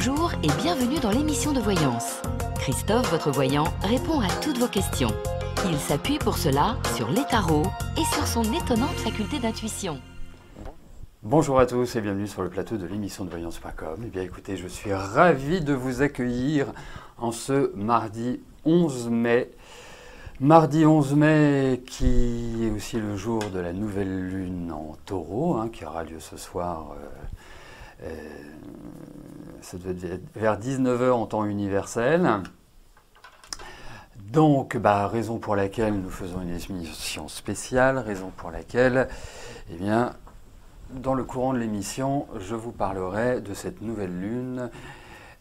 Bonjour et bienvenue dans l'émission de voyance. Christophe, votre voyant, répond à toutes vos questions. Il s'appuie pour cela sur les tarots et sur son étonnante faculté d'intuition. Bonjour à tous et bienvenue sur le plateau de l'émission de voyance.com. Eh bien écoutez, je suis ravi de vous accueillir en ce mardi 11 mai. Mardi 11 mai qui est aussi le jour de la nouvelle lune en taureau, qui aura lieu ce soir. Ça doit être vers 19 h en temps universel. Donc, raison pour laquelle nous faisons une émission spéciale, raison pour laquelle, eh bien, dans le courant de l'émission, je vous parlerai de cette nouvelle lune,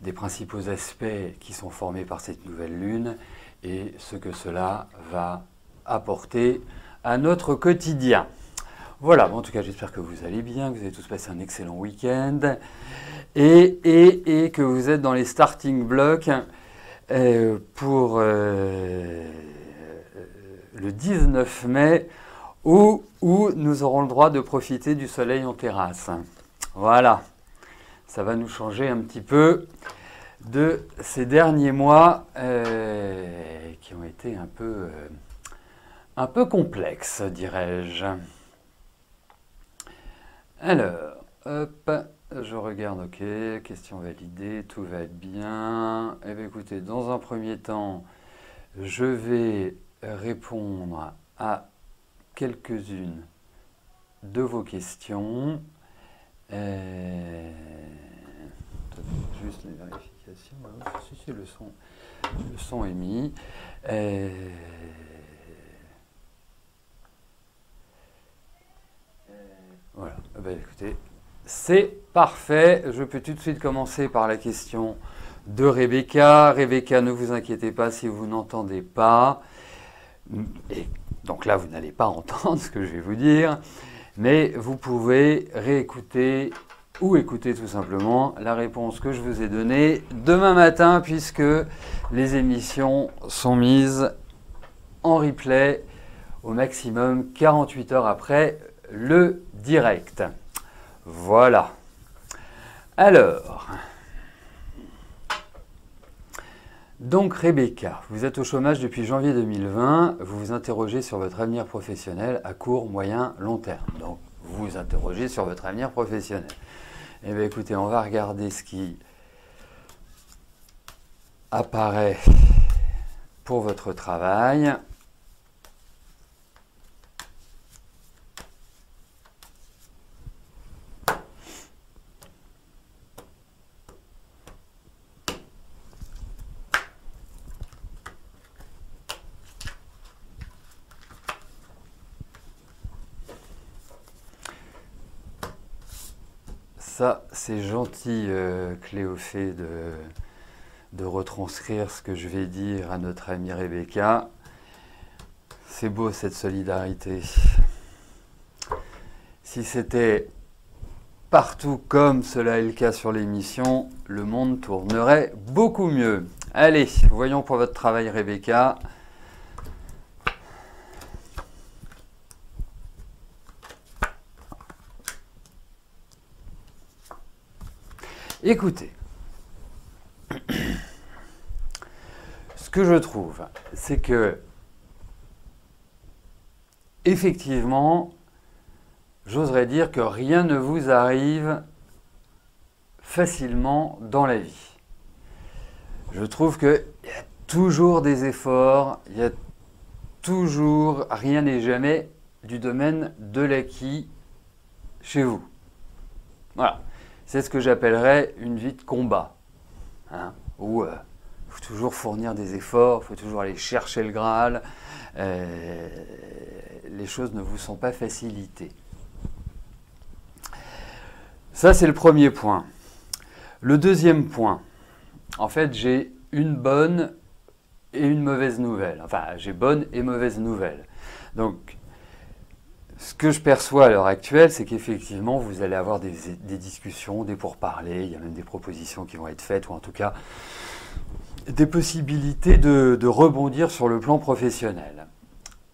des principaux aspects qui sont formés par cette nouvelle lune et ce que cela va apporter à notre quotidien. Voilà, en tout cas, j'espère que vous allez bien, que vous avez tous passé un excellent week-end et que vous êtes dans les starting blocks pour le 19 mai où nous aurons le droit de profiter du soleil en terrasse. Voilà, ça va nous changer un petit peu de ces derniers mois qui ont été un peu complexes, dirais-je. Alors, hop, je regarde, ok, question validée, tout va être bien. Eh bien, écoutez, dans un premier temps, je vais répondre à quelques-unes de vos questions. Juste les vérifications. Si, le son est mis. Voilà, écoutez, c'est parfait. Je peux tout de suite commencer par la question de Rebecca. Rebecca, ne vous inquiétez pas si vous n'entendez pas. Et donc là, vous n'allez pas entendre ce que je vais vous dire. Mais vous pouvez réécouter ou écouter tout simplement la réponse que je vous ai donnée demain matin puisque les émissions sont mises en replay au maximum 48 heures après le direct. Voilà. Alors, donc Rebecca, vous êtes au chômage depuis janvier 2020, vous vous interrogez sur votre avenir professionnel à court, moyen, long terme. Donc, vous vous interrogez sur votre avenir professionnel. Eh bien, écoutez, on va regarder ce qui apparaît pour votre travail. Ça, c'est gentil, Cléophée, de retranscrire ce que je vais dire à notre amie Rebecca. C'est beau, cette solidarité. Si c'était partout comme cela est le cas sur l'émission, le monde tournerait beaucoup mieux. Allez, voyons pour votre travail, Rebecca. Écoutez, ce que je trouve, c'est que, effectivement, j'oserais dire que rien ne vous arrive facilement dans la vie. Je trouve qu'il y a toujours des efforts, il y a toujours, rien n'est jamais du domaine de l'acquis chez vous. Voilà. C'est ce que j'appellerais une vie de combat, où il faut toujours fournir des efforts, il faut toujours aller chercher le Graal. Les choses ne vous sont pas facilitées. Ça, c'est le premier point. Le deuxième point, en fait, j'ai une bonne et une mauvaise nouvelle. Enfin, j'ai bonne et mauvaise nouvelle. Donc, ce que je perçois à l'heure actuelle, c'est qu'effectivement, vous allez avoir des discussions, des pourparlers, il y a même des propositions qui vont être faites, ou en tout cas, des possibilités de rebondir sur le plan professionnel.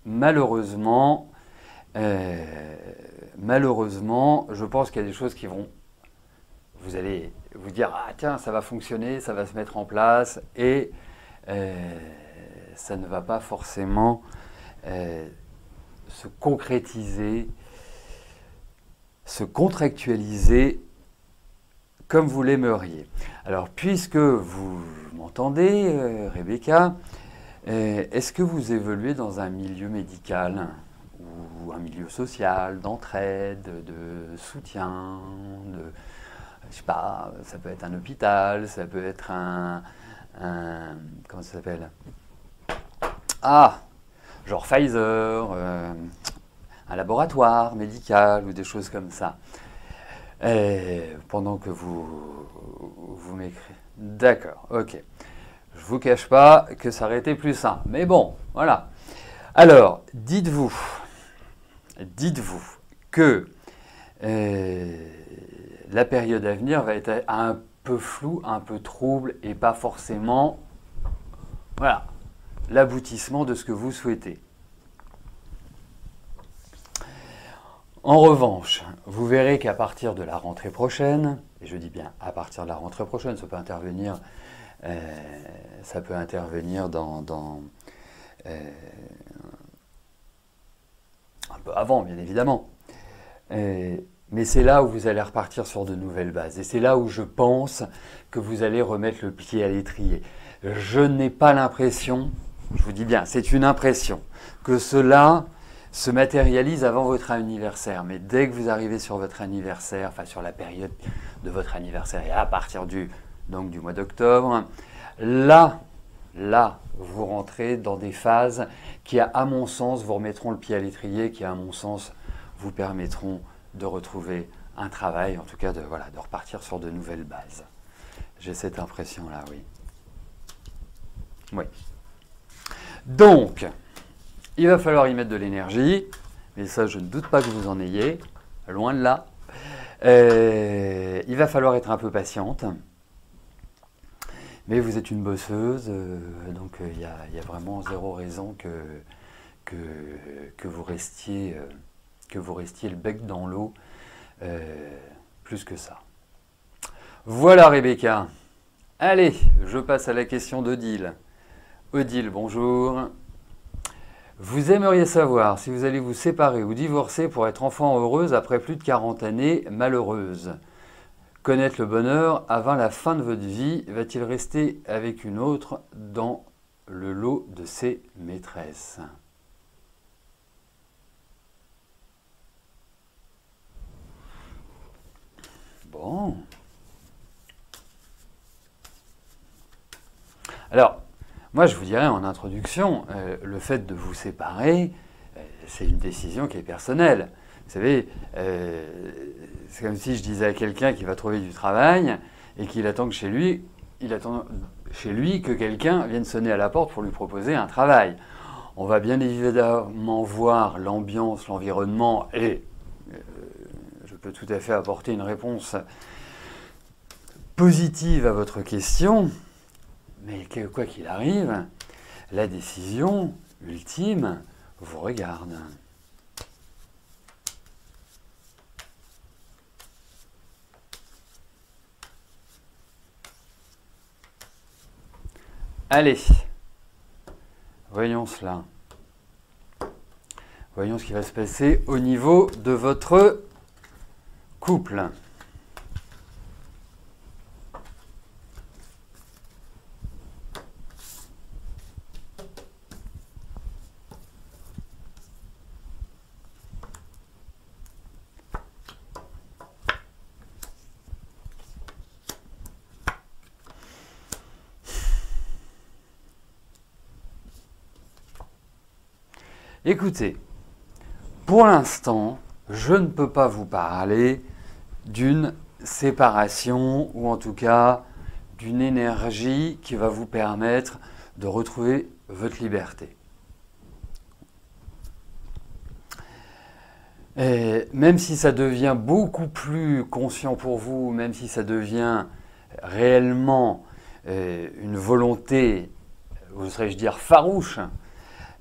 Malheureusement, je pense qu'il y a des choses qui vont... Vous allez vous dire « Ah tiens, ça va fonctionner, ça va se mettre en place » et ça ne va pas forcément se concrétiser, se contractualiser comme vous l'aimeriez. Alors, puisque vous m'entendez, Rebecca, est-ce que vous évoluez dans un milieu médical ou un milieu social, d'entraide, de soutien, je sais pas, ça peut être un hôpital, ça peut être comment ça s'appelle? Ah, genre Pfizer, un laboratoire médical ou des choses comme ça. Pendant que vous m'écrivez. D'accord, ok. Je ne vous cache pas que ça aurait été plus simple. Mais bon, voilà. Alors, dites-vous que la période à venir va être un peu floue, un peu trouble et pas forcément, voilà, l'aboutissement de ce que vous souhaitez. En revanche, vous verrez qu'à partir de la rentrée prochaine, et je dis bien à partir de la rentrée prochaine, ça peut intervenir dans un peu avant, bien évidemment. Mais c'est là où vous allez repartir sur de nouvelles bases. Et c'est là où je pense que vous allez remettre le pied à l'étrier. Je n'ai pas l'impression, je vous dis bien, c'est une impression, que cela se matérialise avant votre anniversaire. Mais dès que vous arrivez sur votre anniversaire, enfin sur la période de votre anniversaire, et à partir du mois d'octobre, là, vous rentrez dans des phases qui, à mon sens, vous remettront le pied à l'étrier, qui, à mon sens, vous permettront de retrouver un travail, en tout cas de repartir sur de nouvelles bases. J'ai cette impression-là, oui. Oui. Donc, il va falloir y mettre de l'énergie, mais ça, je ne doute pas que vous en ayez, loin de là. Il va falloir être un peu patiente, mais vous êtes une bosseuse, donc il y a vraiment zéro raison que vous restiez le bec dans l'eau plus que ça. Voilà Rebecca. Allez, je passe à la question d'Odile. Odile, bonjour. Vous aimeriez savoir si vous allez vous séparer ou divorcer pour être enfant heureuse après plus de 40 années malheureuses. Connaître le bonheur avant la fin de votre vie, va-t-il rester avec une autre dans le lot de ses maîtresses? Bon. Alors, moi, je vous dirais en introduction, le fait de vous séparer, c'est une décision qui est personnelle. Vous savez, c'est comme si je disais à quelqu'un qui va trouver du travail et qu'il attend que il attend chez lui que quelqu'un vienne sonner à la porte pour lui proposer un travail. On va bien évidemment voir l'ambiance, l'environnement et je peux tout à fait apporter une réponse positive à votre question. Mais quoi qu'il arrive, la décision ultime vous regarde. Allez, voyons cela. Voyons ce qui va se passer au niveau de votre couple. Écoutez, pour l'instant, je ne peux pas vous parler d'une séparation ou en tout cas d'une énergie qui va vous permettre de retrouver votre liberté. Et même si ça devient beaucoup plus conscient pour vous, même si ça devient réellement une volonté, oserais-je dire farouche,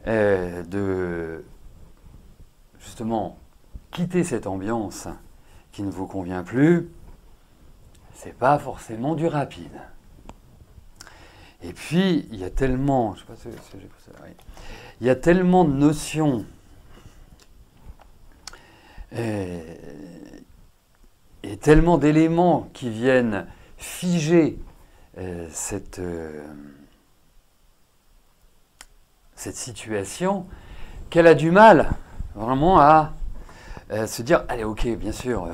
de justement quitter cette ambiance qui ne vous convient plus, c'est pas forcément du rapide. Et puis, il y a tellement, je sais pas si j'ai pas ça, oui. Il y a tellement de notions et tellement d'éléments qui viennent figer cette situation qu'elle a du mal vraiment à se dire, allez, ok, bien sûr,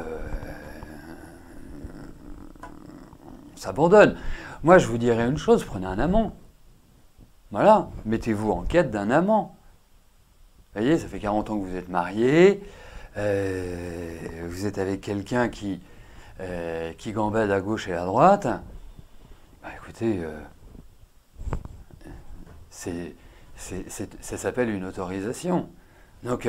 on s'abandonne. Moi, je vous dirais une chose, prenez un amant. Voilà, mettez-vous en quête d'un amant. Vous voyez, ça fait 40 ans que vous êtes mariés, vous êtes avec quelqu'un qui gambade à gauche et à droite. Bah, écoutez, ça s'appelle une autorisation. Donc,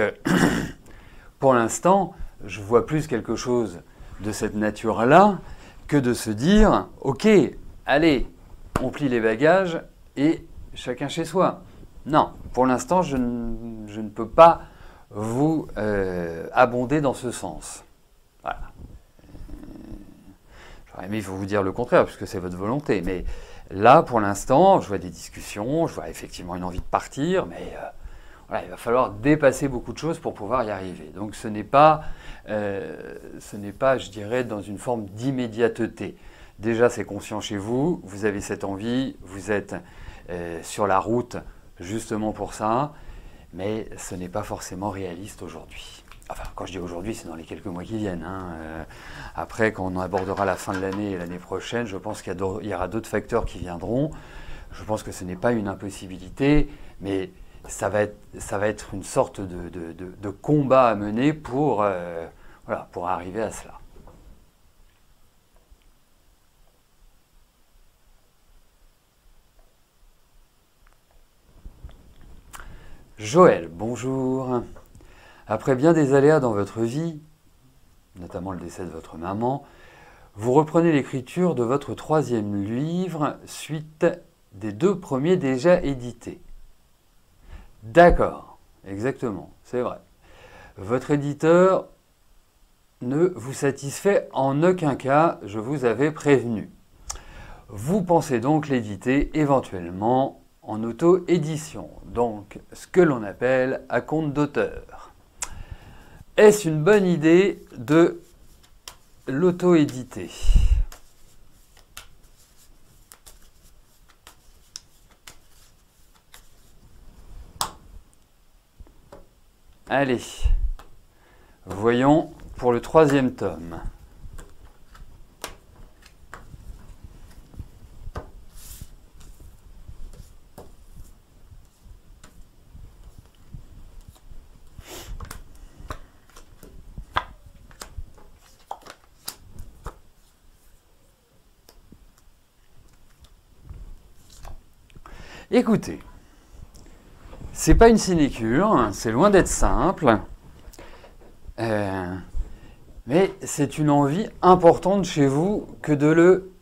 pour l'instant, je vois plus quelque chose de cette nature-là que de se dire, ok, allez, on plie les bagages et chacun chez soi. Non, pour l'instant, je ne peux pas vous abonder dans ce sens. Voilà. J'aurais aimé vous dire le contraire, puisque c'est votre volonté. Mais là, pour l'instant, je vois des discussions, je vois effectivement une envie de partir, mais voilà, il va falloir dépasser beaucoup de choses pour pouvoir y arriver. Donc ce n'est pas, je dirais, dans une forme d'immédiateté. Déjà, c'est conscient chez vous, vous avez cette envie, vous êtes sur la route justement pour ça, mais ce n'est pas forcément réaliste aujourd'hui. Enfin, quand je dis aujourd'hui, c'est dans les quelques mois qui viennent. Après, quand on abordera la fin de l'année et l'année prochaine, je pense qu'il y aura d'autres facteurs qui viendront. Je pense que ce n'est pas une impossibilité, mais ça va être une sorte de combat à mener pour, voilà, pour arriver à cela. Joël, bonjour. Après bien des aléas dans votre vie, notamment le décès de votre maman, vous reprenez l'écriture de votre 3e livre suite des 2 premiers déjà édités. D'accord, exactement, c'est vrai. Votre éditeur ne vous satisfait en aucun cas, je vous avais prévenu. Vous pensez donc l'éditer éventuellement en auto-édition, donc ce que l'on appelle à compte d'auteur. Est-ce une bonne idée de l'auto-éditer ? Allez, voyons pour le 3e tome. Écoutez, c'est pas une sinécure, c'est loin d'être simple, mais c'est une envie importante chez vous que de le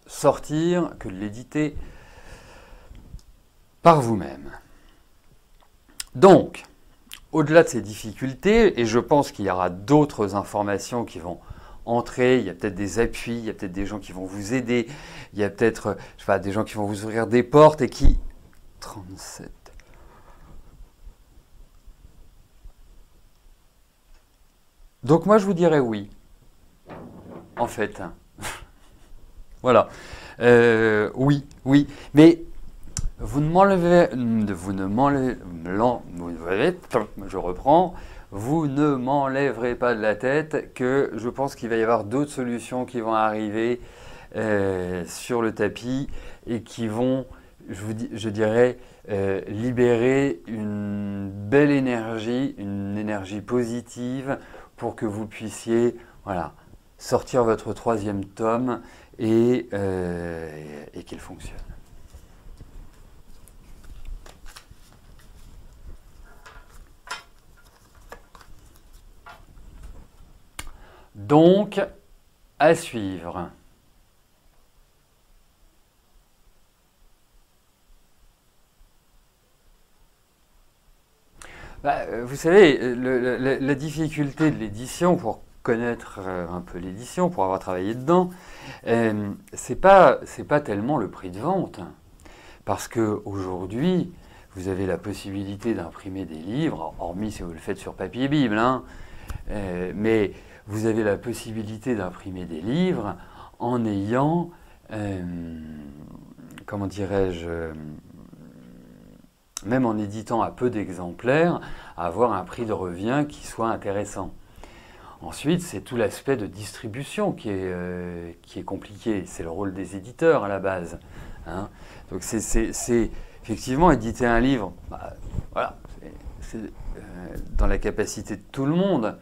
sortir, que de l'éditer par vous-même. Donc, au-delà de ces difficultés, et je pense qu'il y aura d'autres informations qui vont entrer, il y a peut-être des appuis, il y a peut-être des gens qui vont vous aider, il y a peut-être, je sais pas, des gens qui vont vous ouvrir des portes et qui... 37. Donc moi je vous dirais oui, en fait. Voilà. Oui, mais vous ne m'enlèverez pas de la tête que je pense qu'il va y avoir d'autres solutions qui vont arriver sur le tapis et qui vont, je dirais, libérer une belle énergie, une énergie positive pour que vous puissiez, voilà, sortir votre 3e tome et qu'il fonctionne. Donc, à suivre. Vous savez, la difficulté de l'édition, pour connaître un peu l'édition, pour avoir travaillé dedans, c'est pas tellement le prix de vente. Parce qu'aujourd'hui, vous avez la possibilité d'imprimer des livres, hormis si vous le faites sur papier Bible, hein, mais vous avez la possibilité d'imprimer des livres en ayant, comment dirais-je, même en éditant à peu d'exemplaires, avoir un prix de revient qui soit intéressant. Ensuite, c'est tout l'aspect de distribution qui est compliqué. C'est le rôle des éditeurs à la base, hein. Donc c'est effectivement éditer un livre, voilà, c'est dans la capacité de tout le monde.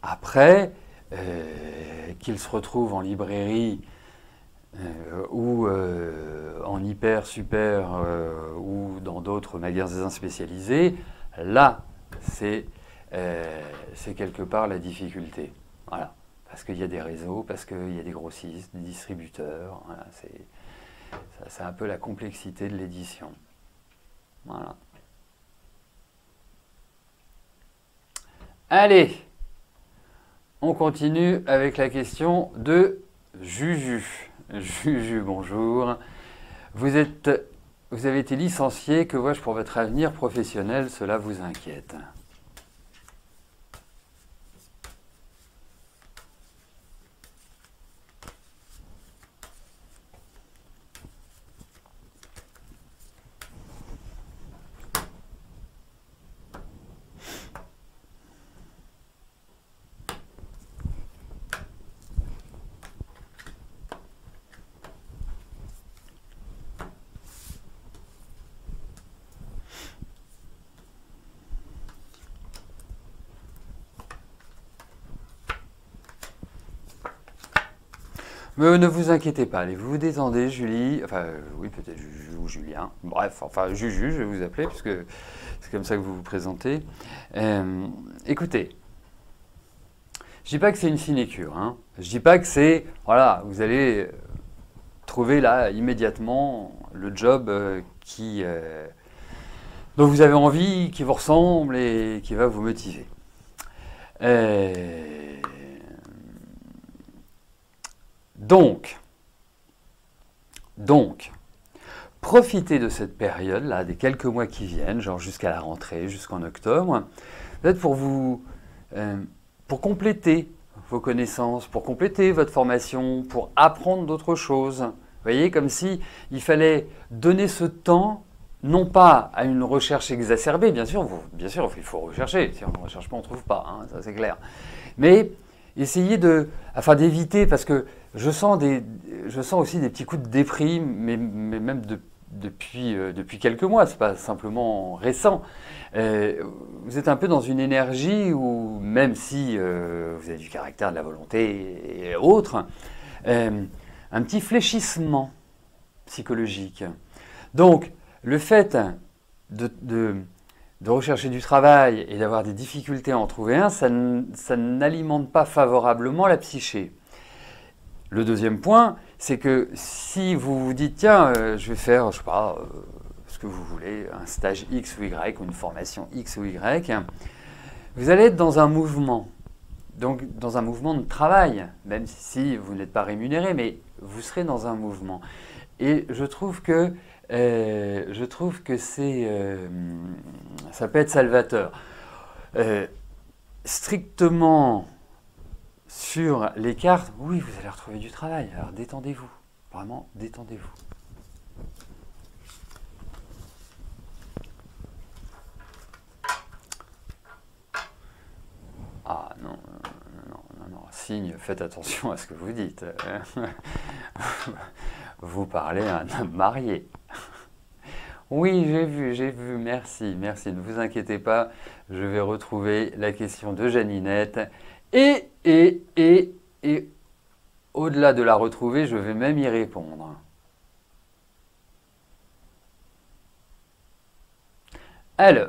Après, qu'il se retrouve en librairie ou en hyper, super ou dans d'autres magasins spécialisés, là, c'est quelque part la difficulté. Voilà. Parce qu'il y a des réseaux, parce qu'il y a des grossistes, des distributeurs. Voilà, c'est un peu la complexité de l'édition. Voilà. Allez, on continue avec la question de Juju. Juju, bonjour. Vous avez été licencié, que vois-je pour votre avenir professionnel? Cela vous inquiète? Mais ne vous inquiétez pas, allez, vous vous détendez, Julie, enfin oui peut-être Juju ou Julien, bref, enfin Juju, je vais vous appeler puisque c'est comme ça que vous vous présentez. Écoutez, je dis pas que c'est une sinécure, hein. Je dis pas que c'est, voilà, vous allez trouver là immédiatement le job dont vous avez envie, qui vous ressemble et qui va vous motiver. Donc, profitez de cette période-là, des quelques mois qui viennent, genre jusqu'à la rentrée, jusqu'en octobre, peut-être pour compléter vos connaissances, pour compléter votre formation, pour apprendre d'autres choses. Vous voyez, comme si il fallait donner ce temps, non pas à une recherche exacerbée, bien sûr, il faut rechercher, si on ne recherche pas, on ne trouve pas, hein, ça c'est clair. Mais essayez d'éviter, parce que je sens aussi des petits coups de déprime, mais même depuis quelques mois, c'est pas simplement récent. Vous êtes un peu dans une énergie où, même si vous avez du caractère, de la volonté et autres, un petit fléchissement psychologique. Donc, le fait de rechercher du travail et d'avoir des difficultés à en trouver un, ça n'alimente pas favorablement la psyché. Le deuxième point, c'est que si vous vous dites, tiens, je vais faire, je sais pas, ce que vous voulez, un stage X ou Y, ou une formation X ou Y, vous allez être dans un mouvement. Donc, dans un mouvement de travail, même si vous n'êtes pas rémunéré, mais vous serez dans un mouvement. Et je trouve que ça peut être salvateur. Strictement sur les cartes, oui, vous allez retrouver du travail. Alors détendez-vous, vraiment détendez-vous. Ah non, signe, faites attention à ce que vous dites. Vous parlez à un homme marié. Oui, j'ai vu, merci, ne vous inquiétez pas, je vais retrouver la question de Janinette. Et au-delà de la retrouver, je vais même y répondre. Alors,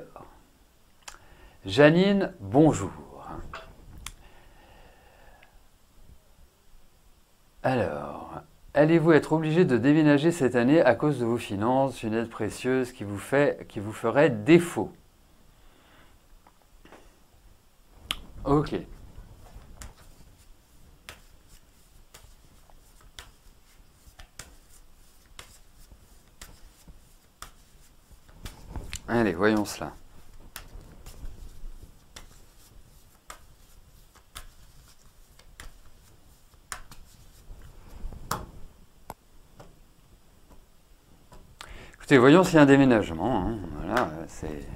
Janine, bonjour. Alors, allez-vous être obligé de déménager cette année à cause de vos finances, une aide précieuse qui vous ferait défaut? Ok. Allez, voyons cela. Écoutez, voyons s'il y a un déménagement. Hein. Voilà, c'est...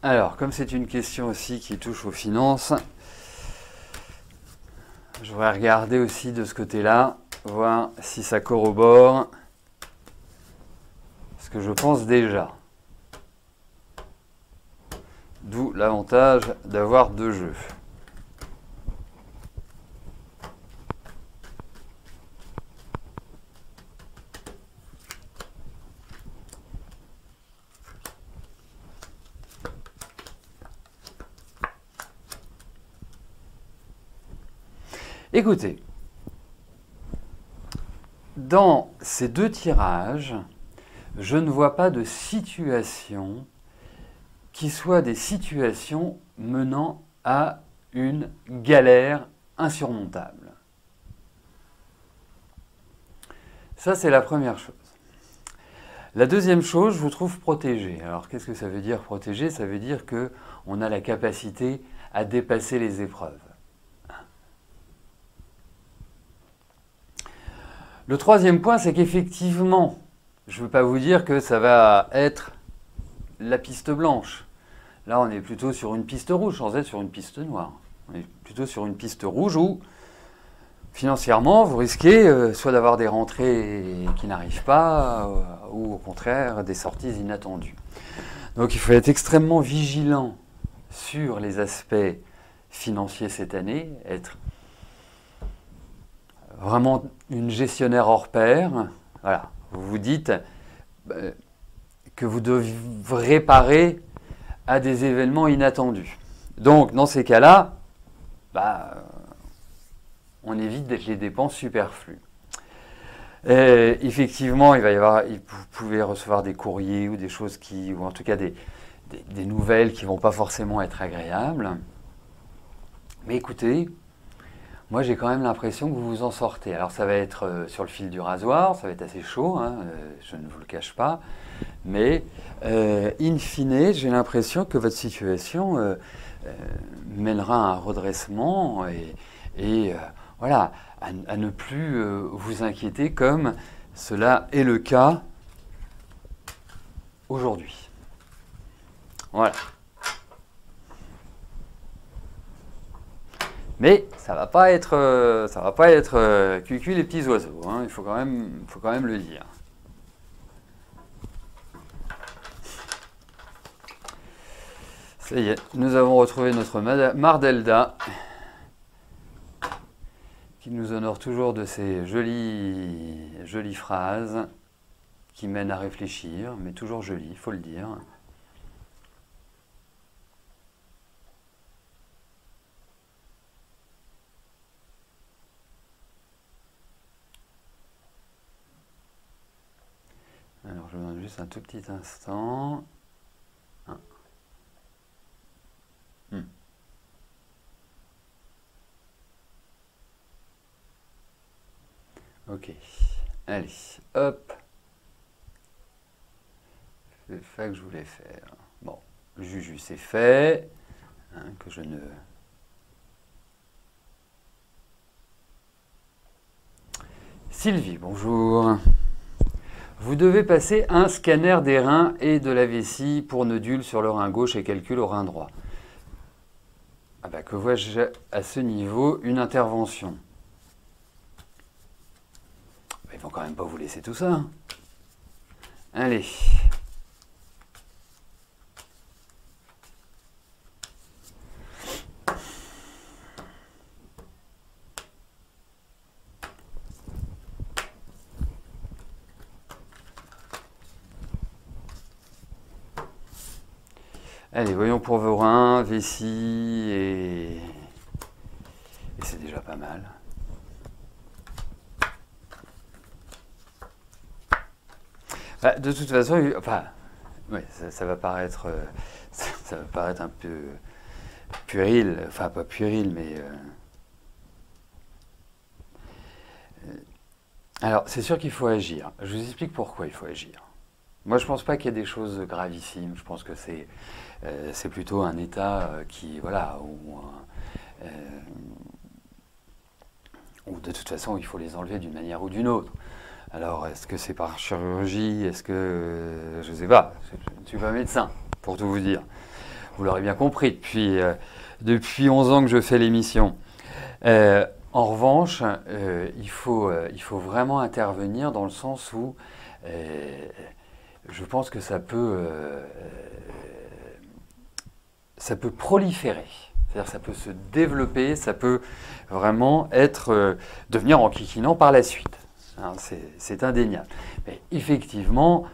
Alors, comme c'est une question aussi qui touche aux finances, je voudrais regarder aussi de ce côté-là, voir si ça corrobore ce que je pense déjà. D'où l'avantage d'avoir deux jeux. Écoutez, dans ces deux tirages, je ne vois pas de situation qui soit des situations menant à une galère insurmontable. Ça, c'est la première chose. La deuxième chose, je vous trouve protégé. Alors, qu'est-ce que ça veut dire protégé? Ça veut dire qu'on a la capacité à dépasser les épreuves. Le troisième point, c'est qu'effectivement, je ne veux pas vous dire que ça va être la piste blanche. Là, on est plutôt sur une piste rouge, sans être sur une piste noire. On est plutôt sur une piste rouge où, financièrement, vous risquez soit d'avoir des rentrées qui n'arrivent pas, ou au contraire, des sorties inattendues. Donc, il faut être extrêmement vigilant sur les aspects financiers cette année, être vraiment une gestionnaire hors pair. Voilà, vous vous dites que vous devrez parer à des événements inattendus. Donc, dans ces cas-là, on évite les dépenses superflues. Et effectivement, vous pouvez recevoir des courriers ou des choses ou en tout cas des nouvelles qui ne vont pas forcément être agréables. Mais écoutez, moi, j'ai quand même l'impression que vous vous en sortez. Alors, ça va être sur le fil du rasoir, ça va être assez chaud, hein, je ne vous le cache pas. Mais, in fine, j'ai l'impression que votre situation mènera à un redressement et voilà, à ne plus vous inquiéter comme cela est le cas aujourd'hui. Voilà. Mais ça va pas être cucu les petits oiseaux, hein, il faut quand même le dire. Ça y est, nous avons retrouvé notre Mardelda, qui nous honore toujours de ces jolies phrases qui mènent à réfléchir, mais toujours jolies, il faut le dire. Alors, je vous donne juste un tout petit instant. Ok, allez, hop. C'est ça que je voulais faire. Bon, Juju, c'est fait. Hein, que je ne... Sylvie, bonjour. Vous devez passer un scanner des reins et de la vessie pour nodule sur le rein gauche et calcul au rein droit. Ah bah, que vois-je à ce niveau? Une intervention. Ils vont quand même pas vous laisser tout ça. Hein. Allez. Allez, voyons pour vos reins, vessie et c'est déjà pas mal. Bah, de toute façon, enfin, ouais, ça va paraître, ça va paraître un peu puéril, enfin pas puéril, mais alors c'est sûr qu'il faut agir. Je vous explique pourquoi il faut agir. Moi, je pense pas qu'il y ait des choses gravissimes. Je pense que c'est plutôt un état qui, voilà, où de toute façon il faut les enlever d'une manière ou d'une autre. Alors, est-ce que c'est par chirurgie? Est-ce que... je ne sais pas. Je ne suis pas médecin, pour tout vous dire. Vous l'aurez bien compris depuis 11 ans que je fais l'émission. En revanche, il faut vraiment intervenir dans le sens où je pense que ça peut proliférer. C'est-à-dire ça peut se développer, ça peut vraiment devenir enquiquinant par la suite. C'est indéniable. Mais effectivement,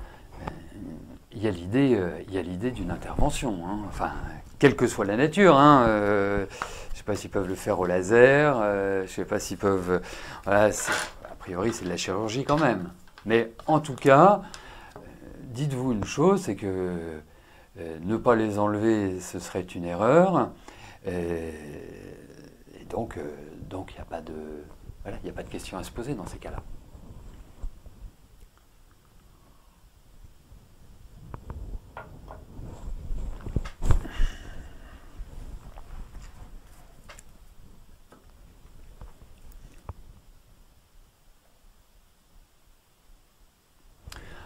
il y a l'idée d'une intervention. Hein. Enfin, quelle que soit la nature. Hein. Je ne sais pas s'ils peuvent le faire au laser. Je ne sais pas s'ils peuvent... Voilà, a priori, c'est de la chirurgie quand même. Mais en tout cas, dites-vous une chose, c'est que ne pas les enlever, ce serait une erreur. Et donc, il n'y a pas de... Voilà, il n'y a pas de question à se poser dans ces cas-là.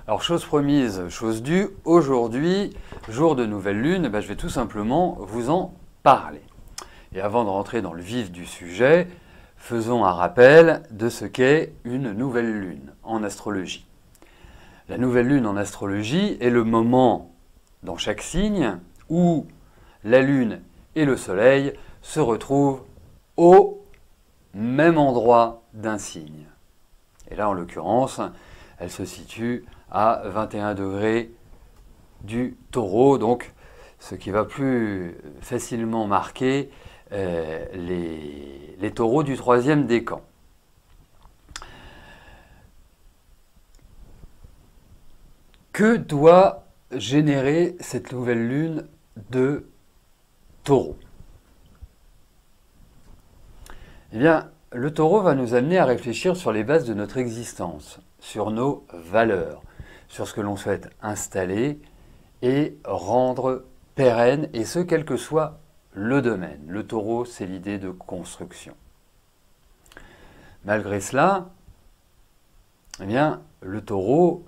Alors, chose promise, chose due, aujourd'hui, jour de nouvelle lune, je vais tout simplement vous en parler. Et avant de rentrer dans le vif du sujet, faisons un rappel de ce qu'est une nouvelle lune en astrologie. La nouvelle lune en astrologie est le moment dans chaque signe où la lune et le soleil se retrouvent au même endroit d'un signe. Et là, en l'occurrence, elle se situe à 21 degrés du Taureau, donc ce qui va plus facilement marquer les taureaux du troisième décan. Que doit générer cette nouvelle lune de Taureau? Eh bien, le Taureau va nous amener à réfléchir sur les bases de notre existence, sur nos valeurs, sur ce que l'on souhaite installer et rendre pérenne, et ce, quel que soit le domaine. Le Taureau, c'est l'idée de construction. Malgré cela, eh bien, le Taureau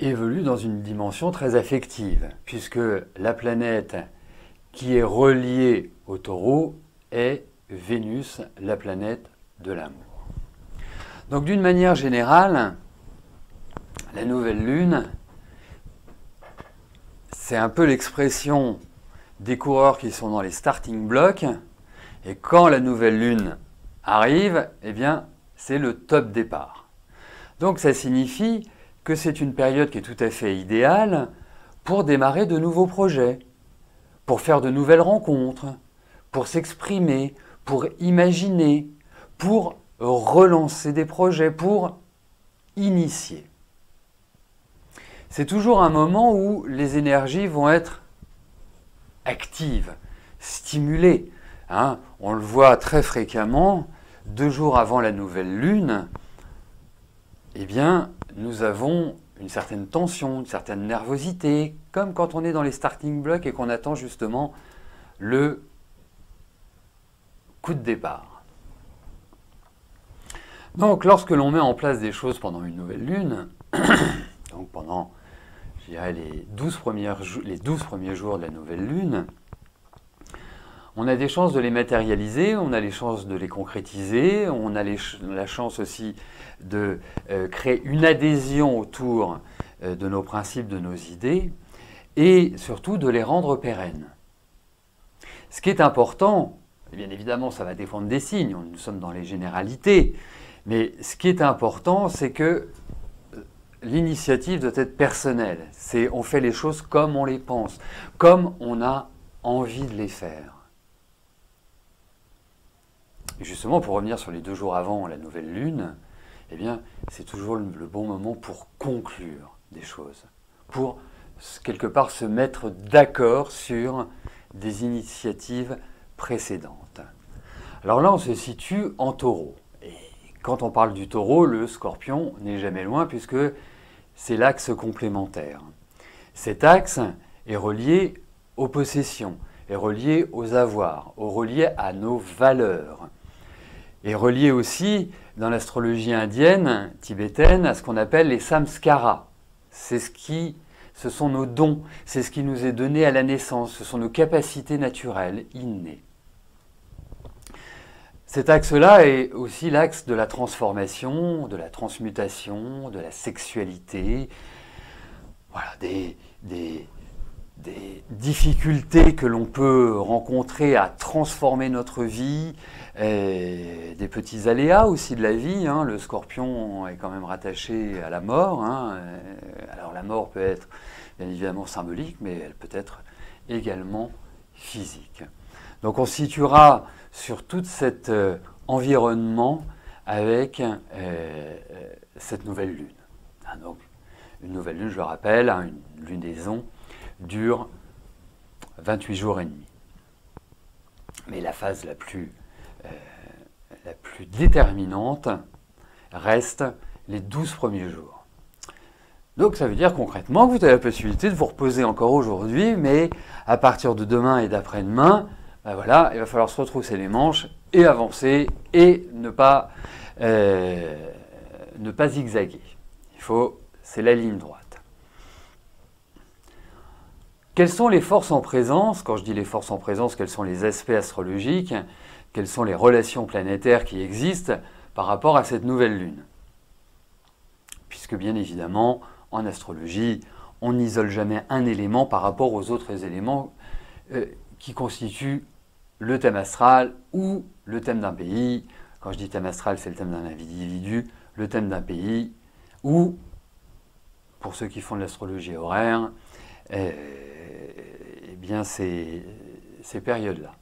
évolue dans une dimension très affective, puisque la planète qui est reliée au Taureau est Vénus, la planète de l'amour. Donc d'une manière générale, la nouvelle lune, c'est un peu l'expression des coureurs qui sont dans les starting blocks, et quand la nouvelle lune arrive, eh bien, c'est le top départ. Donc ça signifie que c'est une période qui est tout à fait idéale pour démarrer de nouveaux projets, pour faire de nouvelles rencontres, pour s'exprimer, pour imaginer, pour relancer des projets, pour initier. C'est toujours un moment où les énergies vont être actives, stimulées. Hein, on le voit très fréquemment, 2 jours avant la nouvelle lune, eh bien, nous avons une certaine tension, une certaine nervosité, comme quand on est dans les starting blocks et qu'on attend justement le coup de départ. Donc, lorsque l'on met en place des choses pendant une nouvelle lune, donc pendant, je dirais, les 12 premiers jours de la nouvelle lune, on a des chances de les matérialiser, on a les chances de les concrétiser, on a la chance aussi de créer une adhésion autour de nos principes, de nos idées, et surtout de les rendre pérennes. Ce qui est important, bien évidemment ça va dépendre des signes, nous sommes dans les généralités, mais ce qui est important, c'est que l'initiative doit être personnelle. On fait les choses comme on les pense, comme on a envie de les faire. Et justement, pour revenir sur les 2 jours avant la nouvelle lune, eh bien, c'est toujours le bon moment pour conclure des choses, pour quelque part se mettre d'accord sur des initiatives précédentes. Alors là, on se situe en taureau. Et quand on parle du taureau, le scorpion n'est jamais loin puisque c'est l'axe complémentaire. Cet axe est relié aux possessions, est relié aux avoirs, est relié à nos valeurs, est relié aussi, dans l'astrologie indienne, tibétaine, à ce qu'on appelle les samskaras. Ce sont nos dons, c'est ce qui nous est donné à la naissance, ce sont nos capacités naturelles, innées. Cet axe-là est aussi l'axe de la transformation, de la transmutation, de la sexualité, voilà, des difficultés que l'on peut rencontrer à transformer notre vie, des petits aléas aussi de la vie. Hein. Le scorpion est quand même rattaché à la mort. Hein. Alors la mort peut être bien évidemment symbolique, mais elle peut être également physique. Donc on se situera sur tout cet environnement avec cette nouvelle lune. Hein, donc, une nouvelle lune, je le rappelle, hein, une lunaison dure 28 jours et demi. Mais la phase la plus déterminante reste les 12 premiers jours. Donc ça veut dire concrètement que vous avez la possibilité de vous reposer encore aujourd'hui, mais à partir de demain et d'après-demain, ben voilà, il va falloir se retrousser les manches et avancer et ne pas zigzaguer. C'est la ligne droite. Quelles sont les forces en présence? Quand je dis les forces en présence, quels sont les aspects astrologiques? Quelles sont les relations planétaires qui existent par rapport à cette nouvelle lune? Puisque bien évidemment, en astrologie, on n'isole jamais un élément par rapport aux autres éléments qui constituent le thème astral ou le thème d'un pays. Quand je dis thème astral, c'est le thème d'un individu, le thème d'un pays, ou, pour ceux qui font de l'astrologie horaire, eh bien ces périodes-là.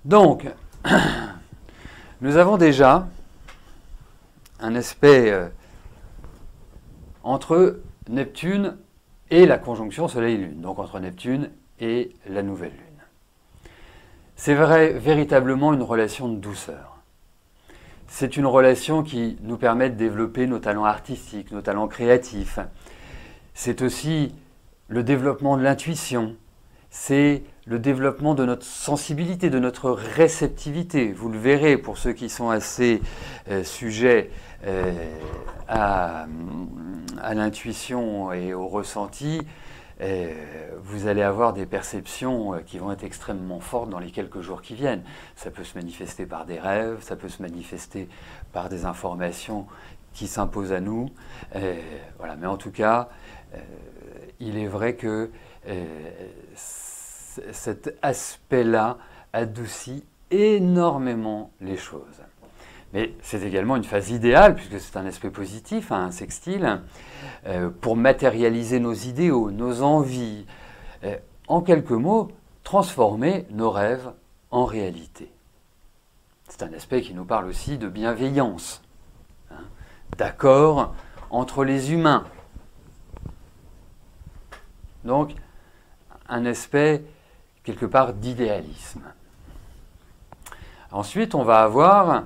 Donc, nous avons déjà un aspect entre Neptune et la conjonction Soleil-Lune, donc entre Neptune et la nouvelle Lune. C'est véritablement une relation de douceur. C'est une relation qui nous permet de développer nos talents artistiques, nos talents créatifs. C'est aussi le développement de l'intuition, c'est le développement de notre sensibilité, de notre réceptivité. Vous le verrez pour ceux qui sont assez sujets à l'intuition et au ressenti, vous allez avoir des perceptions qui vont être extrêmement fortes dans les quelques jours qui viennent. Ça peut se manifester par des rêves, ça peut se manifester par des informations qui s'imposent à nous. Voilà. Mais en tout cas, il est vrai que cet aspect-là adoucit énormément les choses. Mais c'est également une phase idéale, puisque c'est un aspect positif, hein, un sextile, pour matérialiser nos idéaux, nos envies. En quelques mots, transformer nos rêves en réalité. C'est un aspect qui nous parle aussi de bienveillance, hein, d'accord entre les humains. Donc, un aspect, quelque part, d'idéalisme. Ensuite, on va avoir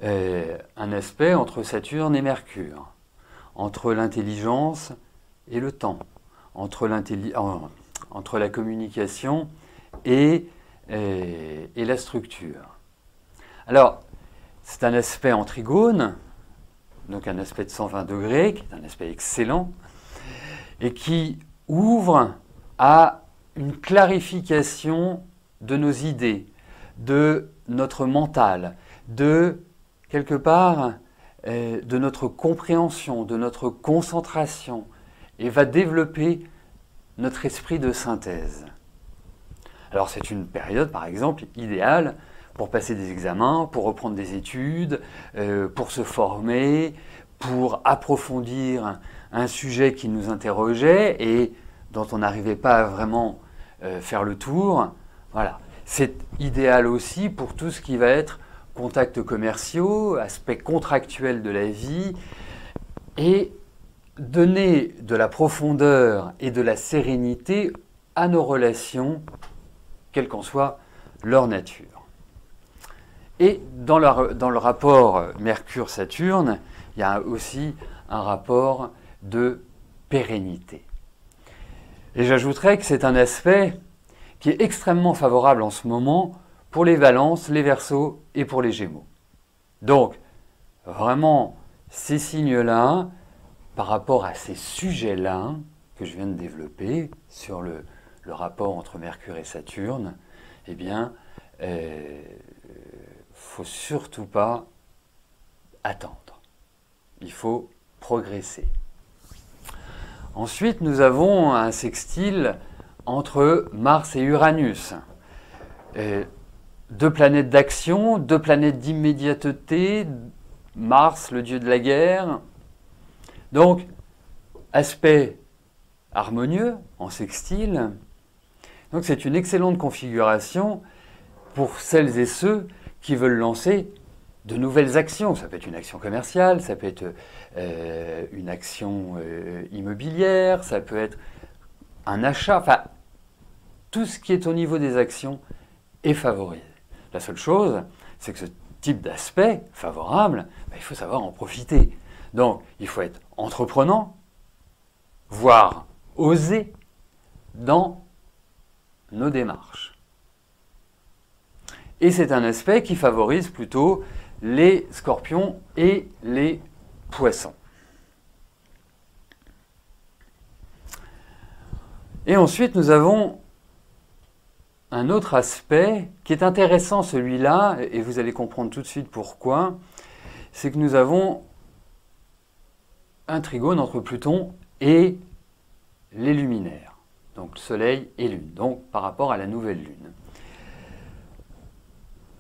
un aspect entre Saturne et Mercure, entre l'intelligence et le temps, entre la communication et la structure. Alors, c'est un aspect en trigone, donc un aspect de 120 degrés, qui est un aspect excellent, et qui ouvre à une clarification de nos idées, de notre mental, de, quelque part, de notre compréhension, de notre concentration, et va développer notre esprit de synthèse. Alors c'est une période, par exemple, idéale pour passer des examens, pour reprendre des études, pour se former, pour approfondir un sujet qui nous interrogeait et dont on n'arrivait pas à vraiment faire le tour. Voilà. C'est idéal aussi pour tout ce qui va être contacts commerciaux, aspects contractuels de la vie, et donner de la profondeur et de la sérénité à nos relations, quelle qu'en soit leur nature. Et dans le rapport Mercure-Saturne, il y a aussi un rapport de pérennité. Et j'ajouterais que c'est un aspect qui est extrêmement favorable en ce moment pour les Balances, les Verseaux et pour les Gémeaux. Donc, vraiment, ces signes-là, par rapport à ces sujets-là que je viens de développer sur le rapport entre Mercure et Saturne, eh bien, faut surtout pas attendre. Il faut progresser. Ensuite, nous avons un sextile entre Mars et Uranus. Deux planètes d'action, deux planètes d'immédiateté, Mars, le dieu de la guerre. Donc, aspect harmonieux en sextile. Donc, c'est une excellente configuration pour celles et ceux qui veulent lancer de nouvelles actions. Ça peut être une action commerciale, ça peut être une action immobilière, ça peut être un achat. Enfin, tout ce qui est au niveau des actions est favorisé. La seule chose, c'est que ce type d'aspect favorable, il faut savoir en profiter. Donc, il faut être entreprenant, voire oser dans nos démarches. Et c'est un aspect qui favorise plutôt les scorpions et les poissons. Et ensuite, nous avons un autre aspect qui est intéressant, celui-là, et vous allez comprendre tout de suite pourquoi, c'est que nous avons un trigone entre Pluton et les luminaires, donc Soleil et Lune, donc par rapport à la nouvelle Lune.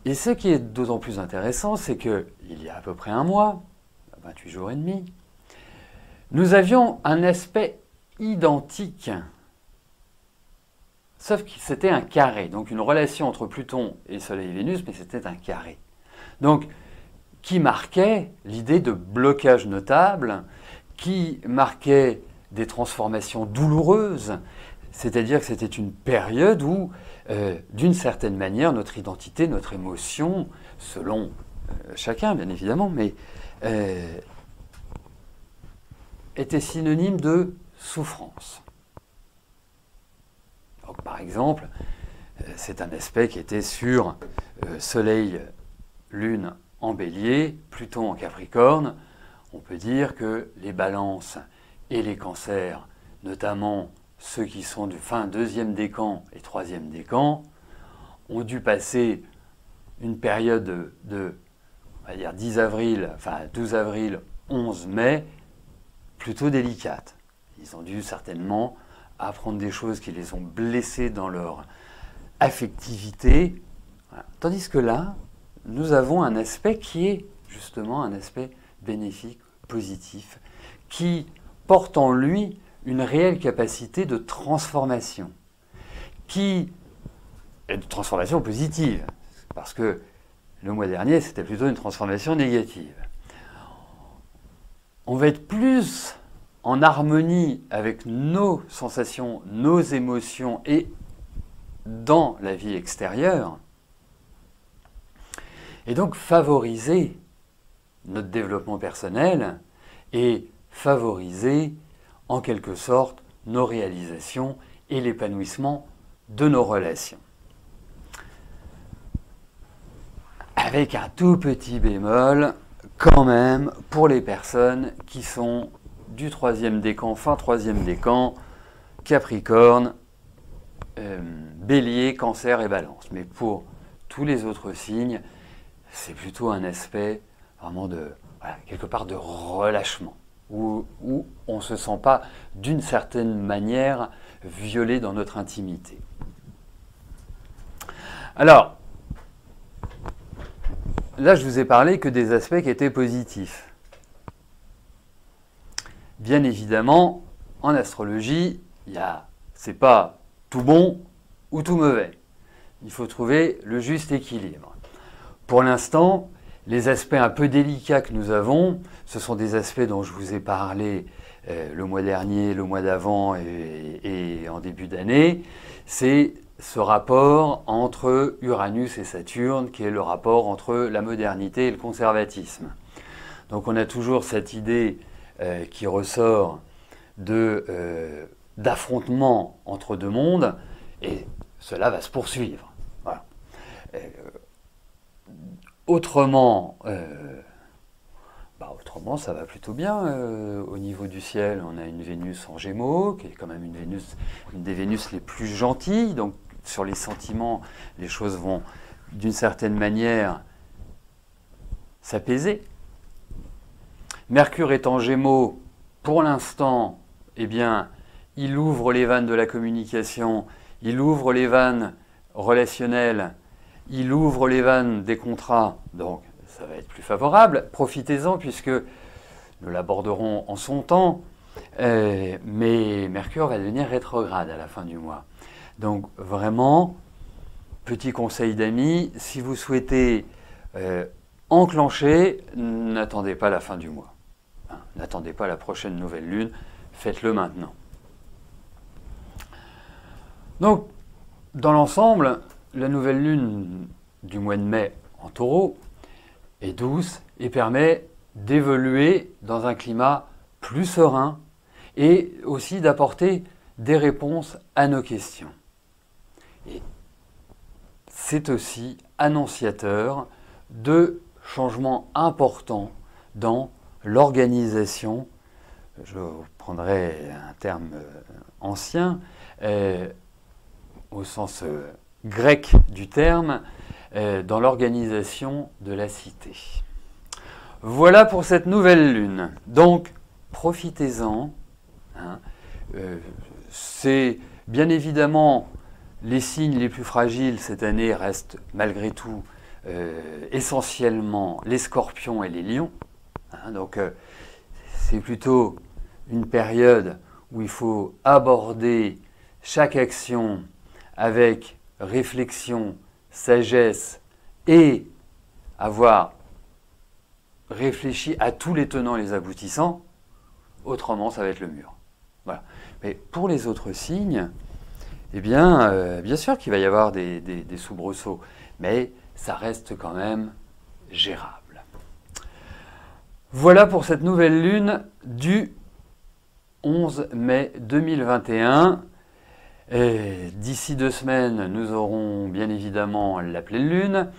Et ce qui est d'autant plus intéressant, c'est qu'il y a à peu près un mois, 28 jours et demi, nous avions un aspect identique, sauf que c'était un carré, donc une relation entre Pluton et Soleil et Vénus, mais c'était un carré. Donc, qui marquait l'idée de blocage notable, qui marquait des transformations douloureuses, c'est-à-dire que c'était une période où, d'une certaine manière, notre identité, notre émotion, selon chacun bien évidemment, mais était synonyme de souffrance. Donc, par exemple, c'est un aspect qui était sur Soleil, Lune en Bélier, Pluton en Capricorne. On peut dire que les Balances et les Cancers, notamment ceux qui sont du deuxième décan et troisième décan, ont dû passer une période de on va dire 10 avril, 12 avril, 11 mai, plutôt délicate. Ils ont dû certainement apprendre des choses qui les ont blessés dans leur affectivité. Voilà. Tandis que là, nous avons un aspect qui est justement un aspect bénéfique, positif, qui porte en lui une réelle capacité de transformation, et de transformation positive, parce que le mois dernier, c'était plutôt une transformation négative. On va être plus en harmonie avec nos sensations, nos émotions et dans la vie extérieure, et donc favoriser notre développement personnel et favoriser en quelque sorte nos réalisations et l'épanouissement de nos relations. Avec un tout petit bémol, quand même, pour les personnes qui sont du troisième décan, fin troisième décan, Capricorne, Bélier, Cancer et Balance. Mais pour tous les autres signes, c'est plutôt un aspect vraiment quelque part de relâchement, où on ne se sent pas d'une certaine manière violé dans notre intimité. Alors, là je vous ai parlé que des aspects qui étaient positifs. Bien évidemment, en astrologie, c'est pas tout bon ou tout mauvais. Il faut trouver le juste équilibre. pour l'instant, les aspects un peu délicats que nous avons, ce sont des aspects dont je vous ai parlé le mois dernier, le mois d'avant et en début d'année. C'est ce rapport entre Uranus et Saturne, qui est le rapport entre la modernité et le conservatisme. Donc on a toujours cette idée qui ressort d'affrontement entre deux mondes, et cela va se poursuivre. Voilà. Autrement, ça va plutôt bien. Au niveau du ciel, on a une Vénus en Gémeaux, qui est quand même une des Vénus les plus gentilles. Donc sur les sentiments, les choses vont d'une certaine manière s'apaiser. Mercure est en Gémeaux, pour l'instant, eh bien, il ouvre les vannes de la communication, il ouvre les vannes relationnelles, il ouvre les vannes des contrats, donc ça va être plus favorable. Profitez-en puisque nous l'aborderons en son temps, mais Mercure va devenir rétrograde à la fin du mois. Donc vraiment, petit conseil d'amis, si vous souhaitez enclencher, n'attendez pas la fin du mois. Hein, n'attendez pas la prochaine nouvelle lune, faites-le maintenant. Donc, dans l'ensemble, la nouvelle lune du mois de mai en Taureau est douce et permet d'évoluer dans un climat plus serein et aussi d'apporter des réponses à nos questions. Et c'est aussi annonciateur de changements importants dans l'organisation, je prendrai un terme ancien, au sens grec du terme, dans l'organisation de la cité. Voilà pour cette nouvelle lune. Donc, profitez-en. Hein. C'est bien évidemment les signes les plus fragiles cette année restent malgré tout essentiellement les scorpions et les lions. Hein. Donc, c'est plutôt une période où il faut aborder chaque action avec réflexion, sagesse et avoir réfléchi à tous les tenants et les aboutissants, autrement ça va être le mur. Voilà. Mais pour les autres signes, eh bien, bien sûr qu'il va y avoir des soubresauts, mais ça reste quand même gérable. Voilà pour cette nouvelle lune du 11 mai 2021. D'ici 2 semaines, nous aurons bien évidemment la pleine lune.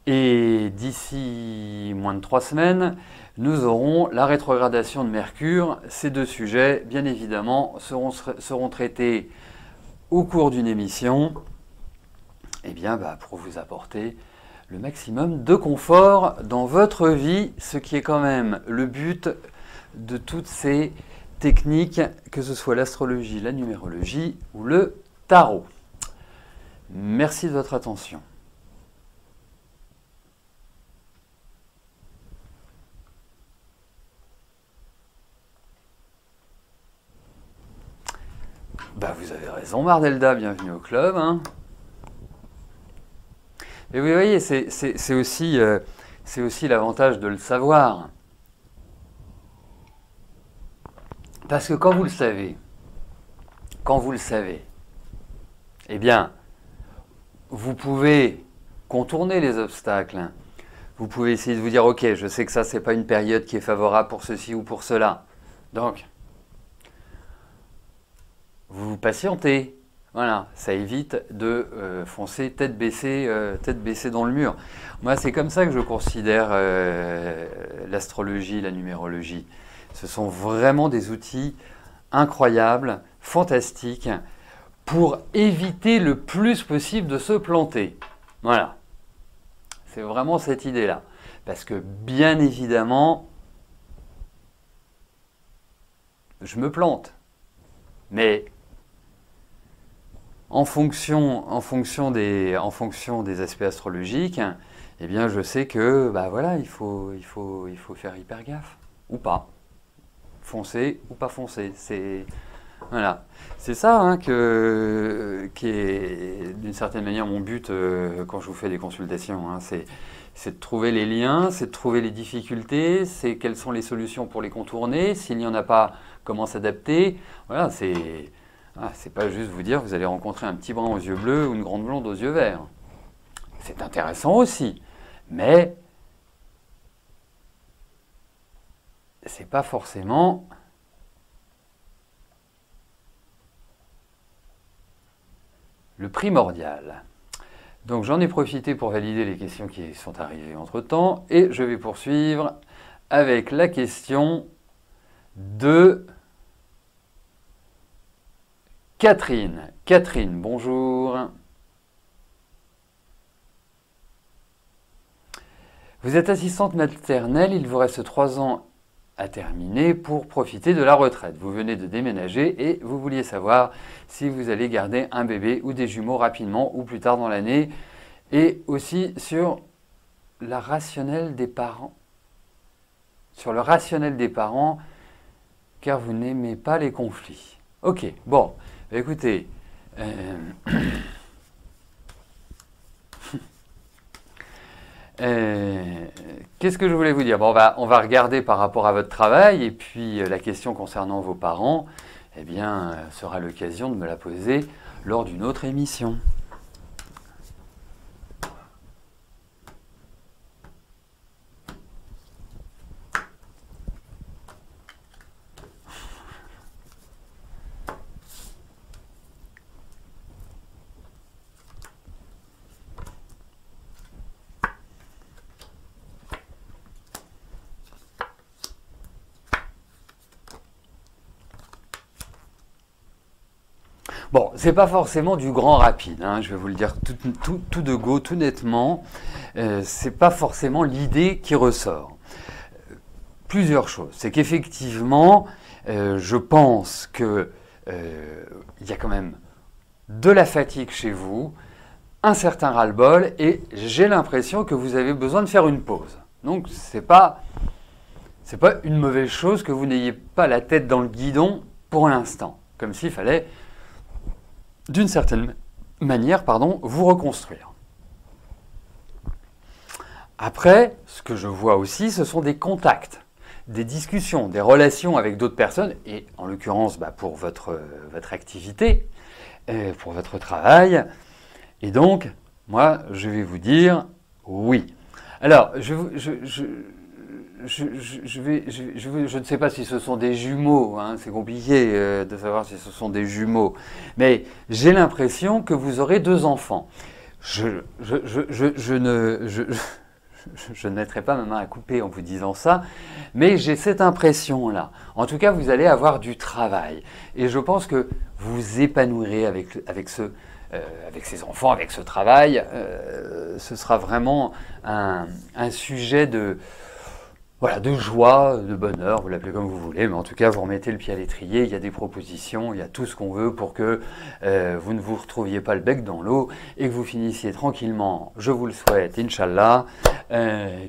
Et d'ici moins de 3 semaines, nous aurons la rétrogradation de Mercure. Ces deux sujets, bien évidemment, seront traités au cours d'une émission, eh bien, pour vous apporter le maximum de confort dans votre vie, ce qui est quand même le but de toutes ces techniques, que ce soit l'astrologie, la numérologie ou le tarot. Merci de votre attention. Vous avez raison, Mardelda, bienvenue au club. Hein. Et vous voyez, c'est aussi l'avantage de le savoir. Parce que quand vous le savez, eh bien, vous pouvez contourner les obstacles. Vous pouvez essayer de vous dire, ok, je sais que ça, c'est pas une période qui est favorable pour ceci ou pour cela. Donc, vous patientez. Voilà, ça évite de foncer tête baissée dans le mur. Moi, c'est comme ça que je considère l'astrologie, la numérologie. Ce sont vraiment des outils incroyables, fantastiques, pour éviter le plus possible de se planter. Voilà. C'est vraiment cette idée-là. Parce que, bien évidemment, je me plante. Mais en fonction des aspects astrologiques, eh bien, je sais que, voilà, il faut faire hyper gaffe. Ou pas. Foncer ou pas foncer. Voilà. C'est ça hein, qui est d'une certaine manière mon but quand je vous fais des consultations. Hein. C'est de trouver les liens, c'est de trouver les difficultés, c'est quelles sont les solutions pour les contourner. S'il n'y en a pas, comment s'adapter. Voilà, c'est pas juste vous dire vous allez rencontrer un petit brun aux yeux bleus ou une grande blonde aux yeux verts. C'est intéressant aussi, mais c'est pas forcément le primordial. Donc j'en ai profité pour valider les questions qui sont arrivées entre-temps et je vais poursuivre avec la question de Catherine. Catherine, bonjour. Vous êtes assistante maternelle, il vous reste 3 ans à terminer pour profiter de la retraite. Vous venez de déménager et vous vouliez savoir si vous allez garder un bébé ou des jumeaux rapidement ou plus tard dans l'année. Et aussi sur la rationnelle des parents. Sur le rationnel des parents, car vous n'aimez pas les conflits. Ok, bon, écoutez. Qu'est-ce que je voulais vous dire? Bon, on va regarder par rapport à votre travail et puis la question concernant vos parents, eh bien, sera l'occasion de me la poser lors d'une autre émission. Bon, c'est pas forcément du grand rapide, hein, je vais vous le dire tout de go, tout nettement. C'est pas forcément l'idée qui ressort. Plusieurs choses. C'est qu'effectivement, je pense que il y a quand même de la fatigue chez vous, un certain ras-le-bol, et j'ai l'impression que vous avez besoin de faire une pause. Donc, c'est pas une mauvaise chose que vous n'ayez pas la tête dans le guidon pour l'instant, comme s'il fallait d'une certaine manière, vous reconstruire. Après, ce que je vois aussi, ce sont des contacts, des discussions, des relations avec d'autres personnes, et en l'occurrence pour votre activité, pour votre travail. Et donc, moi, je vais vous dire oui. Alors, je ne sais pas si ce sont des jumeaux, hein, c'est compliqué de savoir si ce sont des jumeaux, mais j'ai l'impression que vous aurez 2 enfants. Je ne mettrai pas ma main à couper en vous disant ça, mais j'ai cette impression-là. En tout cas, vous allez avoir du travail. Et je pense que vous vous épanouirez avec ces enfants, avec ce travail. Ce sera vraiment un sujet de joie, de bonheur, vous l'appelez comme vous voulez, mais en tout cas, vous remettez le pied à l'étrier, il y a des propositions, il y a tout ce qu'on veut pour que vous ne vous retrouviez pas le bec dans l'eau et que vous finissiez tranquillement, je vous le souhaite, Inch'Allah,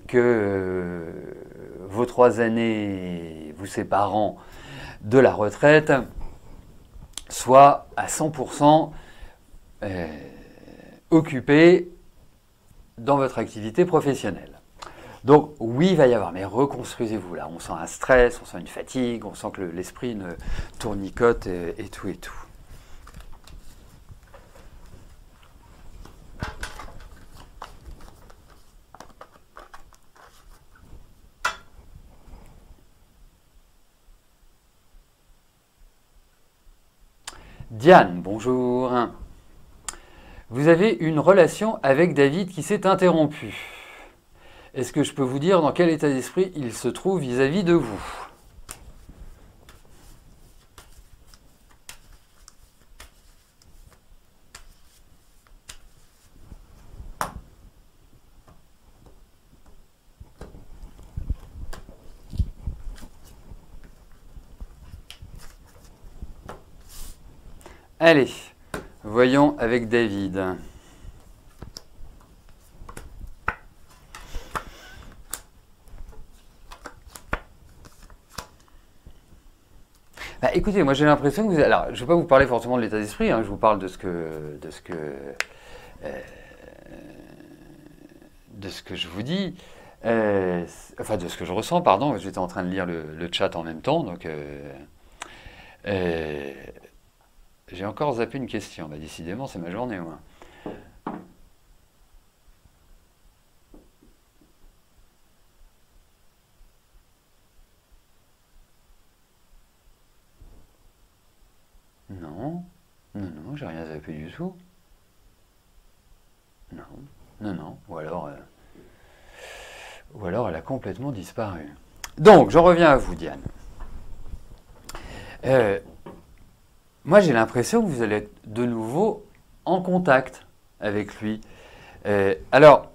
que vos 3 années vous séparant de la retraite soient à 100% occupés dans votre activité professionnelle. Donc oui, il va y avoir, mais reconstruisez-vous là. On sent un stress, on sent une fatigue, on sent que l'esprit ne tournicote et tout et tout. Diane, bonjour. Vous avez une relation avec David qui s'est interrompue. Est-ce que je peux vous dire dans quel état d'esprit il se trouve vis-à-vis de vous? Allez, voyons avec David. Bah, écoutez, moi j'ai l'impression que vous... Alors, je ne vais pas vous parler forcément de l'état d'esprit, hein, je vous parle de ce que je vous dis, enfin de ce que je ressens, pardon, j'étais en train de lire le chat en même temps, donc j'ai encore zappé une question, bah, décidément c'est ma journée moi. Non, non, non, j'ai rien zappé du tout. Non, non, non, ou alors elle a complètement disparu. Donc, je reviens à vous, Diane. Moi, j'ai l'impression que vous allez être de nouveau en contact avec lui. Alors,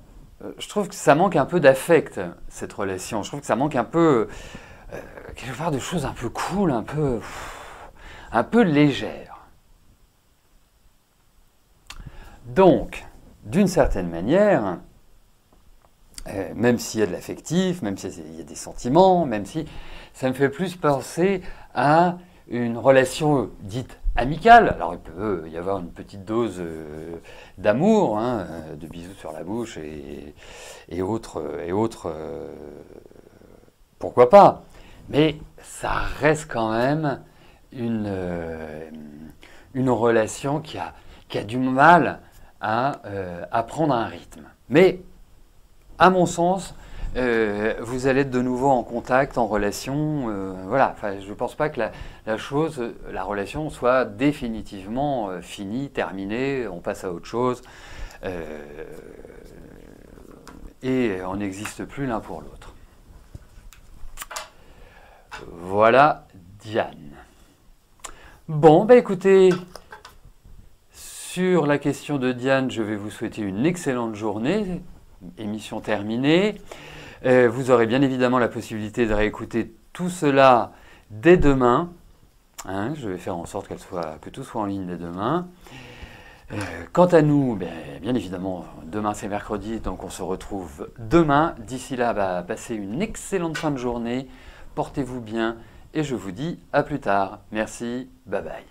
je trouve que ça manque un peu d'affect, cette relation. Je trouve que ça manque un peu, quelque part, de choses un peu cool, un peu légères. Donc, d'une certaine manière, même s'il y a de l'affectif, même s'il y a des sentiments, même si ça me fait plus penser à une relation dite amicale. Alors il peut y avoir une petite dose d'amour, hein, de bisous sur la bouche et autres, pourquoi pas. Mais ça reste quand même une relation qui a du mal à prendre un rythme. Mais à mon sens, vous allez être de nouveau en contact, en relation. Voilà, enfin, je ne pense pas que la relation soit définitivement finie, terminée, on passe à autre chose. Et on n'existe plus l'un pour l'autre. Voilà Diane. Bon, bah écoutez, sur la question de Diane, je vais vous souhaiter une excellente journée. Émission terminée. Vous aurez bien évidemment la possibilité de réécouter tout cela dès demain. Hein, je vais faire en sorte que tout soit en ligne dès demain. Quant à nous, bien évidemment, demain c'est mercredi, donc on se retrouve demain. D'ici là, passez une excellente fin de journée. Portez-vous bien et je vous dis à plus tard. Merci, bye bye.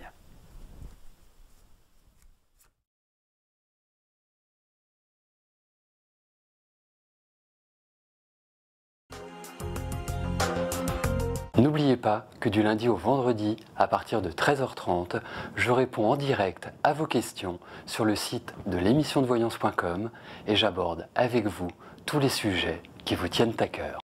N'oubliez pas que du lundi au vendredi, à partir de 13h30, je réponds en direct à vos questions sur le site de l'émissiondevoyance.com et j'aborde avec vous tous les sujets qui vous tiennent à cœur.